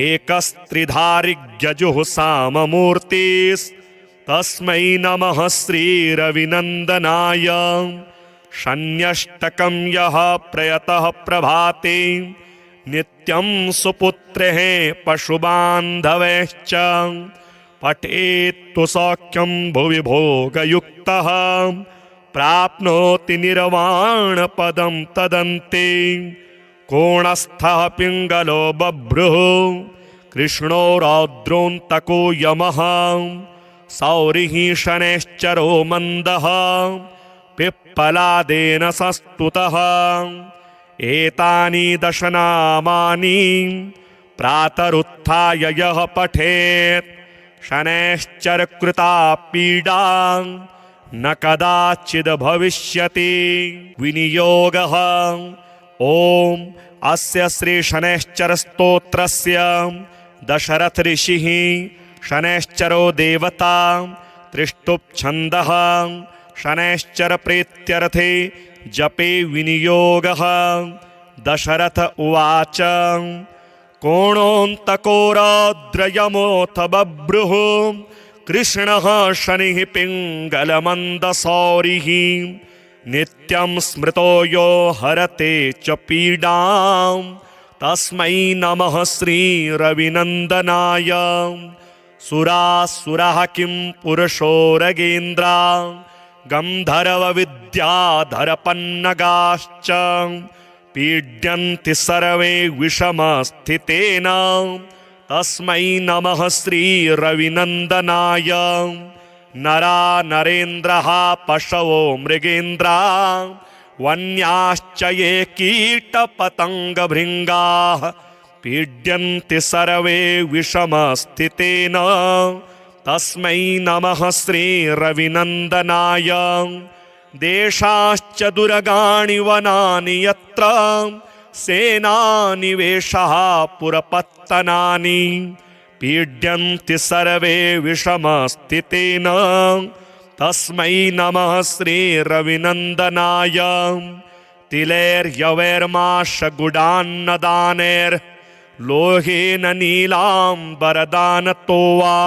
एकस्त्रिधारिग्यजुः साममूर्तिस्तस्मै नमः श्रीरविनन्दनाय। शन्यष्टकं यः प्रयतः प्रभाते नित्यं सुपुत्रेः पशुबान्धवैश्च पठेत्तु सौख्यं भुवि भोगयुक्तः प्राप्नोति निर्वाणपदं तदन्ते। कोणस्थः पिङ्गलो बभ्रुः कृष्णो रौद्रोऽन्तको यमः सौरिः शनैश्चरो मन्दः पिप्पलादेन संस्तुतः। एतानि दशनामानि प्रातरुत्थाय यः पठेत् शनैश्चरकृता पीडा न कदाचिद् भविष्यति। विनियोगः ॐ अस्य श्री शनैश्चर स्तोत्रस्य दशरथ ऋषिः शनैश्चरो देवता त्रिष्टुप् छन्दः शनैश्चर प्रीत्यर्थे जपे विनियोगः। दशरथ उवाच कोणोऽन्तकोराद्रयमोऽथ बभ्रुः कृष्णः शनिः पिङ्गलमन्दसौरिः नित्यं स्मृतो यो हरते च पीडां तस्मै नमः श्रीरविनन्दनाय। सुरासुरः किं पुरुषोरगेन्द्रा गन्धर्वविद्याधरपन्नगाश्च पीड्यन्ति सर्वे विषमस्थितेन तस्मै नमः श्रीरविनन्दनाय। नरा नरेन्द्रः पशवो मृगेन्द्रा वन्याश्च ये कीटपतङ्गभृङ्गाः पीड्यन्ति सर्वे विषमस्थितेन तस्मै नमः श्रीरविनन्दनाय। देशाश्च दुर्गाणि वनानि यत्र सेनानिवेशः पुरपत्तनानि पीड्यन्ति सर्वे विषमस्थितेन तस्मै नमः श्रीरविनन्दनाय। तिलैर्यवैर्माशगुडान्नदानैर्लोहेन नीलाम्बरदानतो वा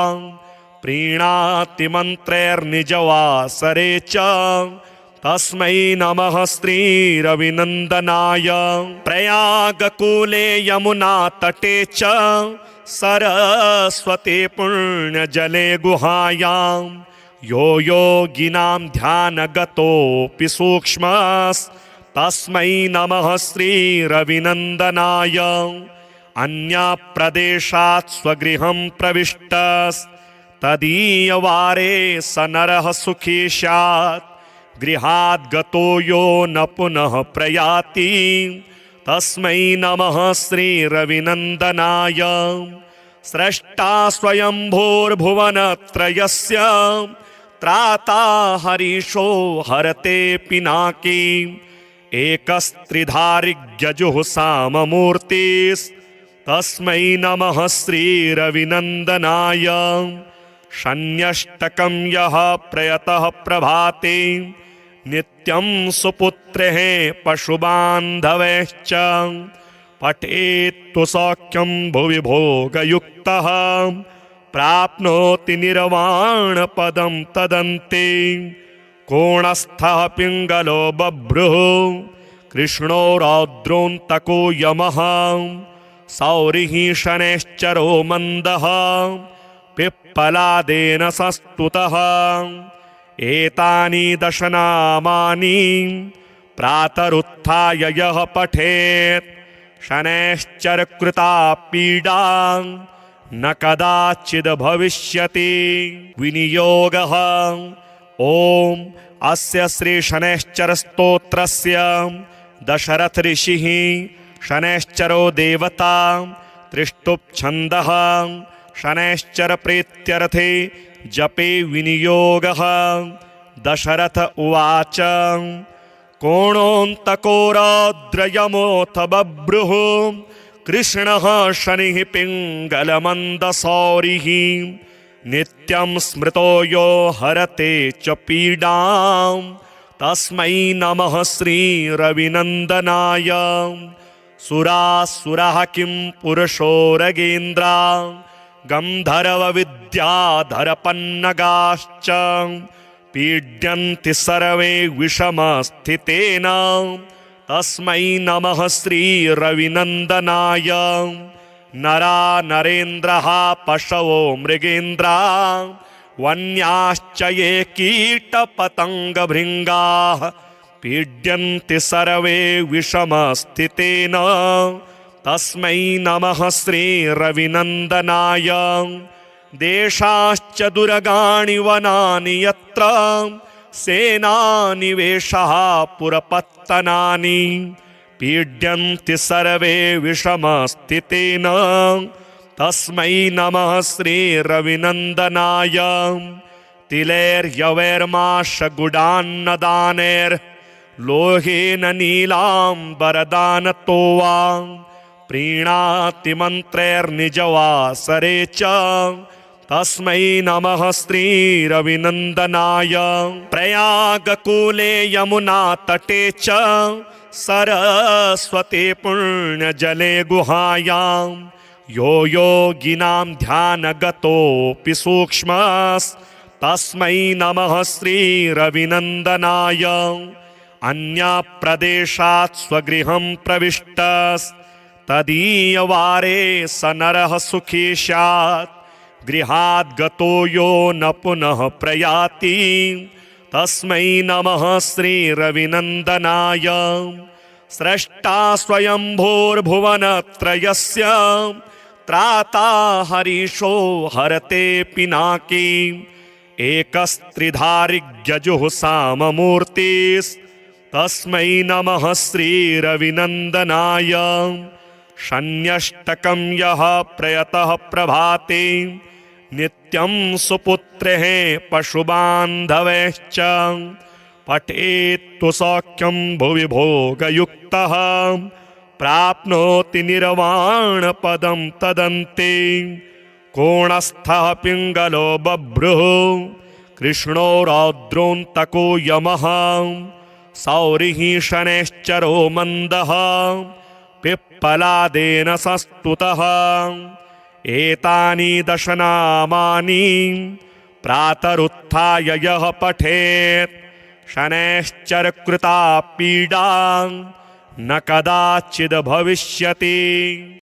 प्रीणाति मन्त्रैर्निजवासरे च तस्मै नमः श्रीरविनन्दनाय। प्रयागकूले यमुनातटे च सरस्वती पुण्यजले गुहायां यो योगिनां ध्यानगतोऽपि सूक्ष्मस्तस्मै नमः श्रीरविनन्दनाय। अन्यप्रदेशात् स्वगृहं प्रविष्टस्तदीयवारे स नरः सुखी स्यात्। गृहाद् गतो यो न पुनः प्रयाति तस्मै नमः श्रीरविनन्दनाय। स्रष्टा स्वयंभूर्भुवनत्रयस्य त्राता हरीशो हरते पिनाकी। एकस्त्रिधारिग्यजुः साममूर्तिस्तस्मै नमः श्रीरविनन्दनाय। शन्यष्टकं यः प्रयतः प्रभाते नित्यं सुपुत्रेः पशुबान्धवैश्च पठेत्तु सौख्यं भुवि भोगयुक्तः प्राप्नोति निर्वाणपदं तदन्ते। कोणस्थः पिङ्गलो बभ्रुः कृष्णो रौद्रोऽन्तको यमः सौरिः शनैश्चरो मन्दः पिप्पलादेन संस्तुतः। एतानि दशनामानि प्रातरुत्थाय यः पठेत् शनैश्चरकृता पीडा न कदाचिद् भविष्यति। विनियोगः। ॐ अस्य श्री शनैश्चर स्तोत्रस्य दशरथ ऋषिः शनैश्चरो देवता त्रिष्टुप् छन्दः शनैश्चर प्रीत्यर्थे जपे विनियोगः। दशरथ उवाच कोणोऽन्तको रौद्रयमोऽथ बभ्रुः कृष्णः शनिः पिङ्गलमन्दसौरिः। नित्यं स्मृतो यो हरते च पीडां तस्मै नमः श्रीरविनन्दनाय। सुरासुरः किं पुरुषो रगेन्द्रा गन्धर्वविद्याधरपन्नगाश्च पीड्यन्ति सर्वे विषमस्थितेन तस्मै नमः श्रीरविनन्दनाय। नरा नरेन्द्रः पशवो मृगेन्द्रा वन्याश्च ये कीटपतङ्गभृङ्गाः पीड्यन्ति सर्वे विषमस्थितेन तस्मै नमः श्रीरविनन्दनाय। देशाश्च दुर्गाणि वनानि यत्र सेनानिवेशः पुरपत्तनानि पीड्यन्ति सर्वे विषमस्थितेन तस्मै नमः श्रीरविनन्दनाय। तिलैर्यवैर्माशगुडान्नदानैर्लोहेन नीलाम्बरदानतो वा प्रीणाति मन्त्रैर्निजवासरे च तस्मै नमः श्रीरविनन्दनाय। प्रयागकूले यमुनातटे च सरस्वती पुण्यजले गुहायां यो योगिनां ध्यानगतोऽपि सूक्ष्मस्तस्मै नमः श्रीरविनन्दनाय। अन्यप्रदेशात् स्वगृहं प्रविष्टस्तदीयवारे स नरः सुखी स्यात्। गृहाद् गतो यो न पुनः प्रयाति तस्मै नमः श्रीरविनन्दनाय। स्रष्टा स्वयंभूर्भुवनत्रयस्य त्राता हरीशो हरते पिनाकी। एकस्त्रिधारिग्यजुः साममूर्तिस्तस्मै नमः श्रीरविनन्दनाय। शन्यष्टकं यः प्रयतः प्रभाते नित्यं सुपुत्रेः पशुबान्धवैश्च पठेत्तु सौख्यं भुवि भोगयुक्तः प्राप्नोति निर्वाणपदं तदन्ते। कोणस्थः पिङ्गलो बभ्रुः कृष्णो रौद्रोऽन्तको यमः सौरिः शनैश्चरो मन्दः पिप्पलादेन संस्तुतः। एतानि दशनामानि प्रातरुत्थाय यः पठेत् शनैश्चरकृता पीडा न कदाचिद् भविष्यति।